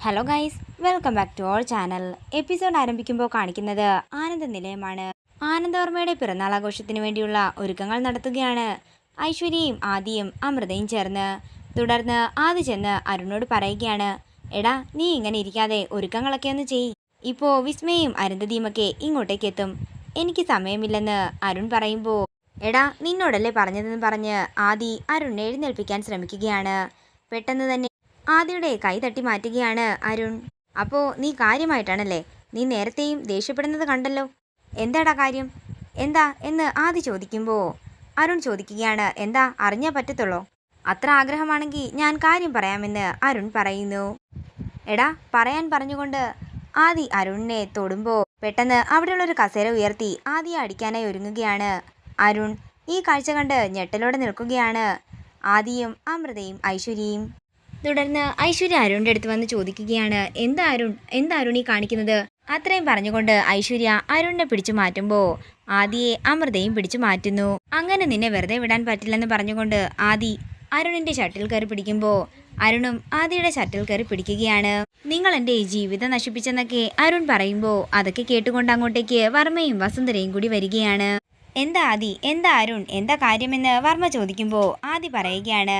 Hello guys, welcome back to our channel. Episode ആരംഭിക്കുമ്പോൾ കാണിക്കുന്നത് ആനന്ദ നിലയമാണ്. ആനന്ദവർമ്മയുടെ പിറന്നാൾ ആഘോഷത്തിന് വേണ്ടിയുള്ള ഒരുക്കങ്ങൾ നടത്തുകയാണ് ഐശ്വര്യയും ആദിയും അമൃതയും ചേർന്ന്. തുടർന്ന് ആദി ചെന്ന് അരുണിനോട് പറയുകയാണ്, എടാ നീ ഇങ്ങനെ ഇരിക്കാതെ ഒരുക്കങ്ങളൊക്കെ ഒന്ന് ചെയ്യ്. ഇപ്പോൾ വിസ്മയും അരുന്ധതിയുമൊക്കെ ഇങ്ങോട്ടേക്ക് എത്തും, എനിക്ക് സമയമില്ലെന്ന് അരുൺ പറയുമ്പോൾ, എടാ നിന്നോടല്ലേ പറഞ്ഞതെന്ന് പറഞ്ഞ് ആദി അരുണിനെ എഴുന്നേൽപ്പിക്കാൻ ശ്രമിക്കുകയാണ്. പെട്ടെന്ന് തന്നെ ആദിയുടെ കൈ തട്ടി മാറ്റുകയാണ് അരുൺ. അപ്പോൾ നീ കാര്യമായിട്ടാണല്ലേ? നീ നേരത്തെയും ദേഷ്യപ്പെടുന്നത് കണ്ടല്ലോ, എന്താടാ കാര്യം? എന്താ എന്ന് ആദി ചോദിക്കുമ്പോൾ അരുൺ ചോദിക്കുകയാണ്, എന്താ അറിഞ്ഞാൽ പറ്റത്തുള്ളോ? അത്ര ആഗ്രഹമാണെങ്കിൽ ഞാൻ കാര്യം പറയാമെന്ന് അരുൺ പറയുന്നു. എടാ പറയാൻ പറഞ്ഞുകൊണ്ട് ആദി അരുണിനെ തൊടുമ്പോൾ പെട്ടെന്ന് അവിടെയുള്ളൊരു കസേര ഉയർത്തി ആദിയെ അടിക്കാനായി ഒരുങ്ങുകയാണ് അരുൺ. ഈ കാഴ്ച കണ്ട് ഞെട്ടലോടെ നിൽക്കുകയാണ് ആദിയും അമൃതയും ഐശ്വര്യയും. തുടർന്ന് ഐശ്വര്യ അരുണിൻ്റെ അടുത്ത് വന്ന് ചോദിക്കുകയാണ്, എന്താ അരുൺ ഈ കാണിക്കുന്നത്? അത്രയും പറഞ്ഞുകൊണ്ട് ഐശ്വര്യ അരുണിനെ പിടിച്ചു മാറ്റുമ്പോൾ ആദിയെ അമൃതയും പിടിച്ചു മാറ്റുന്നു. അങ്ങനെ നിന്നെ വെറുതെ വിടാൻ പറ്റില്ലെന്ന് പറഞ്ഞുകൊണ്ട് ആദി അരുണിൻ്റെ ഷട്ടിൽ കയറി പിടിക്കുമ്പോൾ അരുണും ആദിയുടെ ഷട്ടിൽ കയറി പിടിക്കുകയാണ്. നിങ്ങൾ എൻ്റെ ജീവിതം നശിപ്പിച്ചെന്നൊക്കെ അരുൺ പറയുമ്പോൾ അതൊക്കെ കേട്ടുകൊണ്ട് അങ്ങോട്ടേക്ക് വർമ്മയും വസുന്ധരയും കൂടി വരികയാണ്. എന്താ ആദി, എന്താ അരുൺ, എന്താ കാര്യമെന്ന് വർമ്മ ചോദിക്കുമ്പോൾ ആദി പറയുകയാണ്,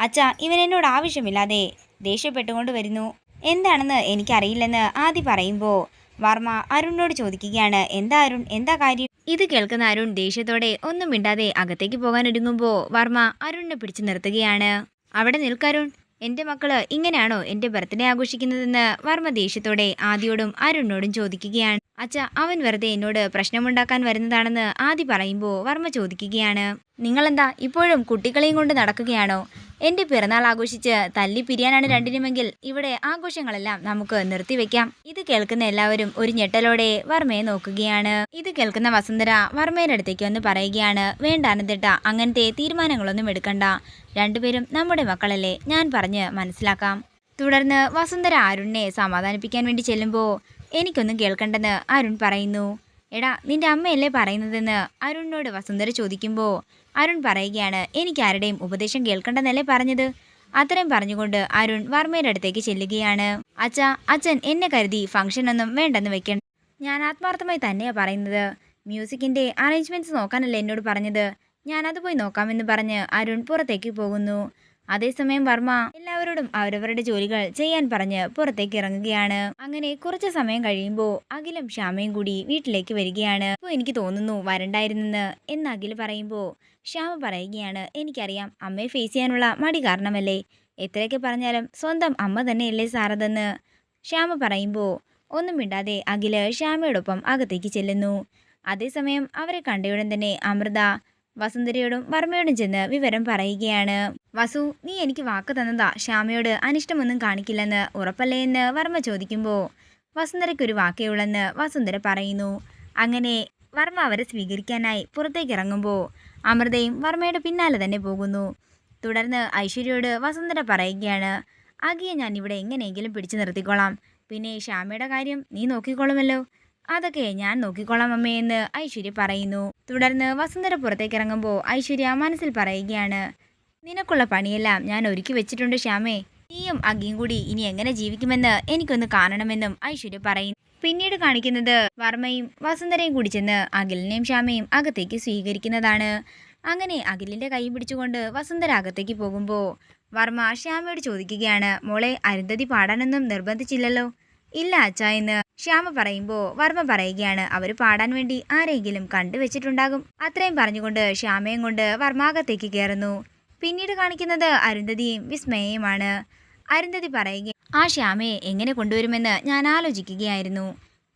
അച്ഛാ ഇവൻ എന്നോട് ആവശ്യമില്ലാതെ ദേഷ്യപ്പെട്ടുകൊണ്ട് വരുന്നു, എന്താണെന്ന് എനിക്കറിയില്ലെന്ന് ആദി പറയുമ്പോൾ വർമ്മ അരുണിനോട് ചോദിക്കുകയാണ്, എന്താ അരുൺ, എന്താ കാര്യം? ഇത് കേൾക്കുന്ന അരുൺ ദേഷ്യത്തോടെ ഒന്നും മിണ്ടാതെ അകത്തേക്ക് പോകാൻ ഒരുങ്ങുമ്പോൾ വർമ്മ അരുണിനെ പിടിച്ചു നിർത്തുകയാണ്. അവിടെ നിൽക്കരുൺ, എൻ്റെ മക്കള് ഇങ്ങനെയാണോ എൻ്റെ ബർത്ത്ഡേ ആഘോഷിക്കുന്നതെന്ന് വർമ്മ ദേഷ്യത്തോടെ ആദിയോടും അരുണിനോടും ചോദിക്കുകയാണ്. അച്ഛ അവൻ വെറുതെ എന്നോട് പ്രശ്നമുണ്ടാക്കാൻ വരുന്നതാണെന്ന് ആദി പറയുമ്പോൾ വർമ്മ ചോദിക്കുകയാണ്, നിങ്ങളെന്താ ഇപ്പോഴും കുട്ടികളെയും കൊണ്ട് നടക്കുകയാണോ? എൻ്റെ പിറന്നാൾ ആഘോഷിച്ച് തല്ലി പിരിയാനാണ് രണ്ടിനുമെങ്കിൽ ഇവിടെ ആഘോഷങ്ങളെല്ലാം നമുക്ക് നിർത്തിവെക്കാം. ഇത് കേൾക്കുന്ന എല്ലാവരും ഒരു ഞെട്ടലോടെ വർമ്മയെ നോക്കുകയാണ്. ഇത് കേൾക്കുന്ന വസുന്ധര വർമ്മയുടെ അടുത്തേക്ക് വന്ന് പറയുകയാണ്, വേണ്ട അനന്തേട്ട, അങ്ങനത്തെ തീരുമാനങ്ങളൊന്നും എടുക്കണ്ട, രണ്ടുപേരും നമ്മുടെ മക്കളല്ലേ, ഞാൻ പറഞ്ഞ് മനസ്സിലാക്കാം. തുടർന്ന് വസുന്ധര അരുണിനെ സമാധാനിപ്പിക്കാൻ വേണ്ടി ചെല്ലുമ്പോൾ എനിക്കൊന്നും കേൾക്കണ്ടെന്ന് അരുൺ പറയുന്നു. എടാ നിന്റെ അമ്മയല്ലേ പറയുന്നതെന്ന് അരുണിനോട് വസുന്ധര ചോദിക്കുമ്പോൾ അരുൺ പറയുകയാണ്, എനിക്ക് ആരുടെയും ഉപദേശം കേൾക്കണ്ടെന്നല്ലേ പറഞ്ഞത്. അത്രയും പറഞ്ഞുകൊണ്ട് അരുൺ വർമ്മയുടെ അടുത്തേക്ക് ചെല്ലുകയാണ്. അച്ഛൻ എന്നെ കരുതി ഫംഗ്ഷനൊന്നും വേണ്ടെന്ന് വെക്കണ്ട, ഞാൻ ആത്മാർത്ഥമായി തന്നെയാണ് പറയുന്നത്. മ്യൂസിക്കിൻ്റെ അറേഞ്ച്മെൻറ്റ്സ് നോക്കാനല്ലേ എന്നോട് പറഞ്ഞത്, ഞാനത് പോയി നോക്കാമെന്ന് പറഞ്ഞ് അരുൺ പുറത്തേക്ക് പോകുന്നു. അതേസമയം വർമ്മ എല്ലാവരോടും അവരവരുടെ ജോലികൾ ചെയ്യാൻ പറഞ്ഞ് പുറത്തേക്ക് ഇറങ്ങുകയാണ്. അങ്ങനെ കുറച്ച് സമയം കഴിയുമ്പോൾ അഖിലും ശ്യാമയും കൂടി വീട്ടിലേക്ക് വരികയാണ്. അപ്പോൾ എനിക്ക് തോന്നുന്നു വരണ്ടായിരുന്നെന്ന് എന്ന് അഖിൽ പറയുമ്പോൾ ശ്യാമ പറയുകയാണ്, എനിക്കറിയാം അമ്മയെ ഫേസ് ചെയ്യാനുള്ള മടി കാരണമല്ലേ, എത്രയൊക്കെ പറഞ്ഞാലും സ്വന്തം അമ്മ തന്നെയല്ലേ സാറതെന്ന് ശ്യാമ പറയുമ്പോൾ ഒന്നും മിണ്ടാതെ അഖില് ശ്യാമയോടൊപ്പം അകത്തേക്ക് ചെല്ലുന്നു. അതേസമയം അവരെ കണ്ടയുടൻ തന്നെ അമൃത വസുന്ധരയോടും വർമ്മയോടും ചെന്ന് വിവരം പറയുകയാണ്. വസു, നീ എനിക്ക് വാക്ക് തന്നതാ ശ്യാമയോട് അനിഷ്ടമൊന്നും കാണിക്കില്ലെന്ന്, ഉറപ്പല്ലേ എന്ന് വർമ്മ ചോദിക്കുമ്പോൾ വസുന്ധരയ്ക്കൊരു വാക്കേ ഉള്ളെന്ന് വസുന്ധര പറയുന്നു. അങ്ങനെ വർമ്മ അവരെ സ്വീകരിക്കാനായി പുറത്തേക്ക് ഇറങ്ങുമ്പോൾ അമൃതയും വർമ്മയുടെ പിന്നാലെ തന്നെ പോകുന്നു. തുടർന്ന് ഐശ്വര്യയോട് വസുന്ധര പറയുകയാണ്, അഖിയെ ഞാൻ ഇവിടെ എങ്ങനെയെങ്കിലും പിടിച്ചു നിർത്തിക്കോളാം, പിന്നെ ശ്യാമയുടെ കാര്യം നീ നോക്കിക്കോളുമല്ലോ, അതൊക്കെ ഞാൻ നോക്കിക്കോളാം അമ്മയെന്ന് ഐശ്വര്യ പറയുന്നു. തുടർന്ന് വസുന്ധര പുറത്തേക്ക് ഇറങ്ങുമ്പോൾ ഐശ്വര്യ മനസ്സിൽ പറയുകയാണ്, നിനക്കുള്ള പണിയെല്ലാം ഞാൻ ഒരുക്കി വെച്ചിട്ടുണ്ട് ശ്യാമേ, നീയും അഖിയും കൂടി ഇനി എങ്ങനെ ജീവിക്കുമെന്ന് എനിക്കൊന്ന് കാണണമെന്നും ഐശ്വര്യ പറയുന്നു. പിന്നീട് കാണിക്കുന്നത് വർമ്മയും വസുന്ധരയും കൂടി ചെന്ന് അഖിലിനെയും ശ്യാമയും അകത്തേക്ക് സ്വീകരിക്കുന്നതാണ്. അങ്ങനെ അഖിലിൻ്റെ കൈ പിടിച്ചുകൊണ്ട് വസുന്ധര അകത്തേക്ക് പോകുമ്പോൾ വർമ്മ ശ്യാമയോട് ചോദിക്കുകയാണ്, മോളെ അരുന്ധതി പാടാനൊന്നും നിർബന്ധിച്ചില്ലല്ലോ? ഇല്ല അച്ഛാ എന്ന് ശ്യാമ പറയുമ്പോൾ വർമ്മ പറയുകയാണ്, അവർ പാടാൻ വേണ്ടി ആരെങ്കിലും കണ്ടുവച്ചിട്ടുണ്ടാകും. അത്രയും പറഞ്ഞുകൊണ്ട് ശ്യാമയും കൊണ്ട് വർമ്മാകത്തേക്ക് കയറുന്നു. പിന്നീട് കാണിക്കുന്നത് അരുന്ധതിയും വിസ്മയയുമാണ്. അരുന്ധതി പറയുക, ആ ശ്യാമയെ എങ്ങനെ കൊണ്ടുവരുമെന്ന് ഞാൻ ആലോചിക്കുകയായിരുന്നു.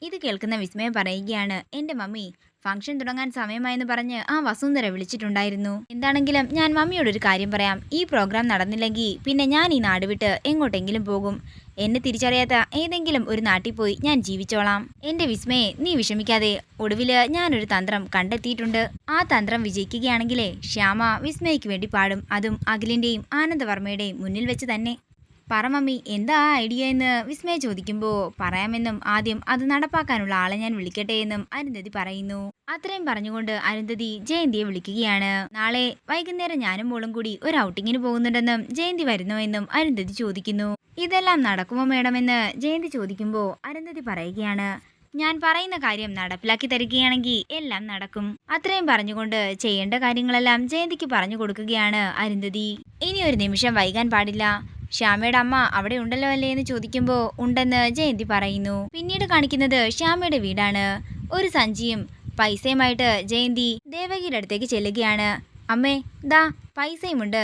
ഇത് കേൾക്കുന്ന വിസ്മയം പറയുകയാണ്, എൻ്റെ മമ്മി ഫംഗ്ഷൻ തുടങ്ങാൻ സമയമായെന്ന് പറഞ്ഞ് ആ വസുന്ധര വിളിച്ചിട്ടുണ്ടായിരുന്നു. എന്താണെങ്കിലും ഞാൻ മമ്മിയോടൊരു കാര്യം പറയാം, ഈ പ്രോഗ്രാം നടന്നില്ലെങ്കിൽ പിന്നെ ഞാൻ ഈ നാട് വിട്ട് എങ്ങോട്ടെങ്കിലും പോകും, എന്നെ തിരിച്ചറിയാത്ത ഏതെങ്കിലും ഒരു നാട്ടിൽ പോയി ഞാൻ ജീവിച്ചോളാം. എൻ്റെ വിസ്മയെ നീ വിഷമിക്കാതെ, ഒടുവിൽ ഞാനൊരു തന്ത്രം കണ്ടെത്തിയിട്ടുണ്ട്. ആ തന്ത്രം വിജയിക്കുകയാണെങ്കിലേ ശ്യാമ വിസ്മയ്ക്ക് വേണ്ടി പാടും, അതും അഖിലിൻ്റെയും ആനന്ദവർമ്മയുടെയും മുന്നിൽ വെച്ച് തന്നെ. പറ മമ്മി, എന്താ ഐഡിയ എന്ന് വിസ്മയ ചോദിക്കുമ്പോൾ പറയാമെന്നും ആദ്യം അത് നടപ്പാക്കാനുള്ള ആളെ ഞാൻ വിളിക്കട്ടെ എന്നും അരുന്ധതി പറയുന്നു. അത്രയും പറഞ്ഞുകൊണ്ട് അരുന്ധതി ജയന്തിയെ വിളിക്കുകയാണ്. നാളെ വൈകുന്നേരം ഞാനും മോളും കൂടി ഒരു ഔട്ടിങ്ങിന് പോകുന്നുണ്ടെന്നും ജയന്തി വരുന്നോ എന്നും അരുന്ധതി ചോദിക്കുന്നു. ഇതെല്ലാം നടക്കുമോ മേഡം എന്ന് ജയന്തി ചോദിക്കുമ്പോൾ അരുന്ധതി പറയുകയാണ്, ഞാൻ പറയുന്ന കാര്യം നടപ്പിലാക്കി തരികയാണെങ്കിൽ എല്ലാം നടക്കും. അത്രയും പറഞ്ഞുകൊണ്ട് ചെയ്യേണ്ട കാര്യങ്ങളെല്ലാം ജയന്തിക്ക് പറഞ്ഞു കൊടുക്കുകയാണ് അരുന്ധതി. ഇനി ഒരു നിമിഷം വൈകാൻ പാടില്ല. ശ്യാമയുടെ അമ്മ അവിടെ ഉണ്ടല്ലോ അല്ലേ എന്ന് ചോദിക്കുമ്പോൾ ഉണ്ടെന്ന് ജയന്തി പറയുന്നു. പിന്നീട് കാണിക്കുന്നത് ശ്യാമയുടെ വീടാണ്. ഒരു സഞ്ചിയും പൈസയുമായിട്ട് ജയന്തി ദേവകിയുടെ അടുത്തേക്ക് ചെല്ലുകയാണ്. അമ്മേ, ദാ പൈസയുമുണ്ട്,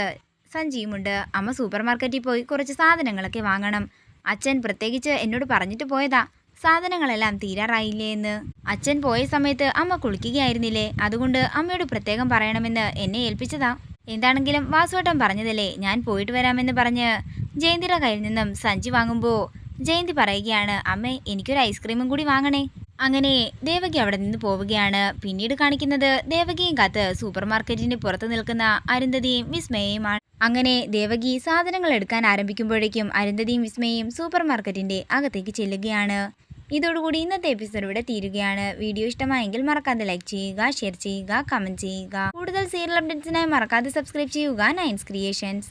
സഞ്ചിയുമുണ്ട്. അമ്മ സൂപ്പർ മാർക്കറ്റിൽ പോയി കുറച്ച് സാധനങ്ങളൊക്കെ വാങ്ങണം. അച്ഛൻ പ്രത്യേകിച്ച് എന്നോട് പറഞ്ഞിട്ട് പോയതാ സാധനങ്ങളെല്ലാം തീരാറായില്ലേ എന്ന്. അച്ഛൻ പോയ സമയത്ത് അമ്മ കുളിക്കുകയായിരുന്നില്ലേ, അതുകൊണ്ട് അമ്മയോട് പ്രത്യേകം പറയണമെന്ന് എന്നെ ഏൽപ്പിച്ചതാ. എന്താണെങ്കിലും വാസുവേട്ടൻ പറഞ്ഞതല്ലേ, ഞാൻ പോയിട്ട് വരാമെന്ന് പറഞ്ഞ് ജയന്തിയുടെ കയ്യിൽ നിന്നും സഞ്ചി വാങ്ങുമ്പോൾ ജയന്തി പറയുകയാണ്, അമ്മേ എനിക്കൊരു ഐസ്ക്രീമും കൂടി വാങ്ങണേ. അങ്ങനെ ദേവകി അവിടെ നിന്ന് പോവുകയാണ്. പിന്നീട് കാണിക്കുന്നത് ദേവകിയും കാത്ത് സൂപ്പർ മാർക്കറ്റിന് പുറത്ത് നിൽക്കുന്ന അരുന്ധതിയും വിസ്മയയുമാണ്. അങ്ങനെ ദേവകി സാധനങ്ങൾ എടുക്കാൻ ആരംഭിക്കുമ്പോഴേക്കും അരുന്ധതിയും വിസ്മയയും സൂപ്പർ മാർക്കറ്റിന്റെ അകത്തേക്ക് ചെല്ലുകയാണ്. ഇതോടുകൂടി ഇന്നത്തെ എപ്പിസോഡ് ഇവിടെ തീരുകയാണ്. വീഡിയോ ഇഷ്ടമായെങ്കിൽ മറക്കാതെ ലൈക്ക് ചെയ്യുക, ഷെയർ ചെയ്യുക, കമന്റ് ചെയ്യുക. കൂടുതൽ സീരിയൽ അപ്ഡേറ്റ്സിനായി മറക്കാതെ സബ്സ്ക്രൈബ് ചെയ്യുക നയൻസ് ക്രിയേഷൻസ്.